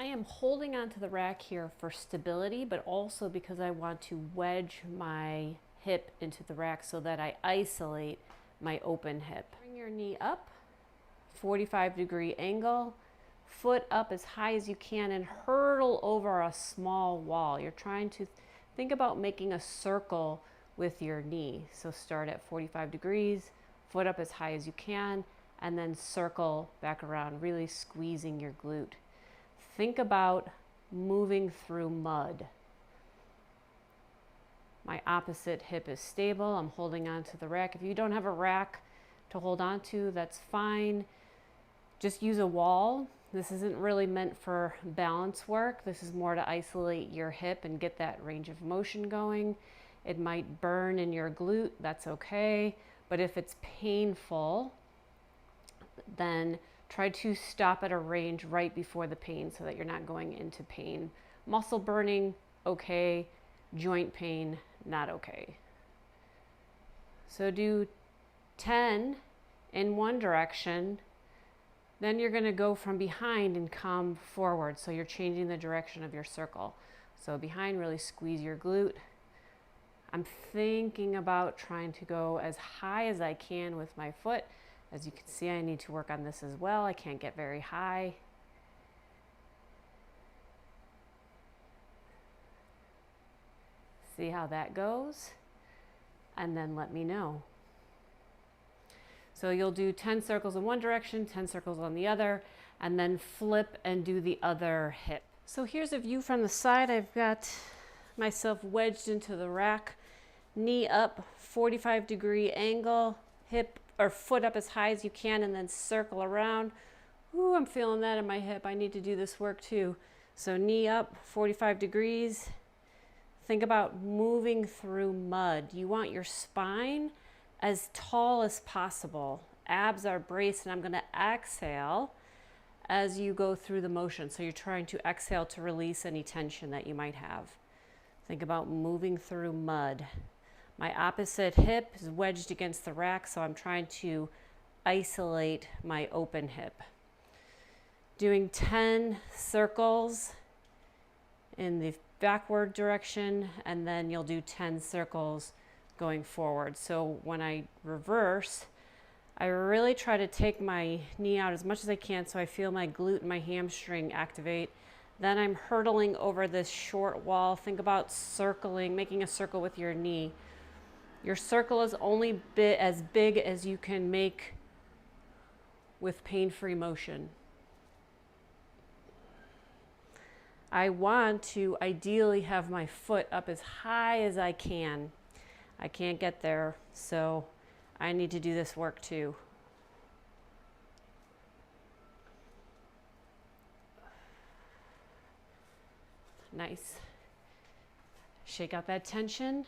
I am holding onto the rack here for stability, but also because I want to wedge my hip into the rack so that I isolate my open hip. Bring your knee up, 45-degree angle, foot up as high as you can and hurdle over a small wall. You're trying to think about making a circle with your knee. So start at 45 degrees, foot up as high as you can, and then circle back around, really squeezing your glute. Think about moving through mud. My opposite hip is stable. I'm holding onto the rack. If you don't have a rack to hold on to, that's fine. Just use a wall. This isn't really meant for balance work. This is more to isolate your hip and get that range of motion going. It might burn in your glute, that's okay. But if it's painful, then try to stop at a range right before the pain so that you're not going into pain. Muscle burning, okay. Joint pain, not okay. So do 10 in one direction. Then you're going to go from behind and come forward. So you're changing the direction of your circle. So behind, really squeeze your glute. I'm thinking about trying to go as high as I can with my foot. As you can see, I need to work on this as well. I can't get very high. See how that goes, and then let me know. So you'll do 10 circles in one direction, 10 circles on the other, and then flip and do the other hip. So here's a view from the side. I've got myself wedged into the rack, knee up, 45-degree angle, hip or foot up as high as you can, and then circle around. Ooh, I'm feeling that in my hip. I need to do this work too. So knee up, 45 degrees. Think about moving through mud. You want your spine as tall as possible. Abs are braced, and I'm going to exhale as you go through the motion. So you're trying to exhale to release any tension that you might have. Think about moving through mud. My opposite hip is wedged against the rack, so I'm trying to isolate my open hip. Doing 10 circles in the backward direction, and then you'll do 10 circles going forward. So when I reverse, I really try to take my knee out as much as I can so I feel my glute and my hamstring activate. Then I'm hurtling over this short wall. Think about circling, making a circle with your knee. Your circle is only as big as you can make with pain-free motion. I want to ideally have my foot up as high as I can. I can't get there, so I need to do this work too. Nice. Shake out that tension.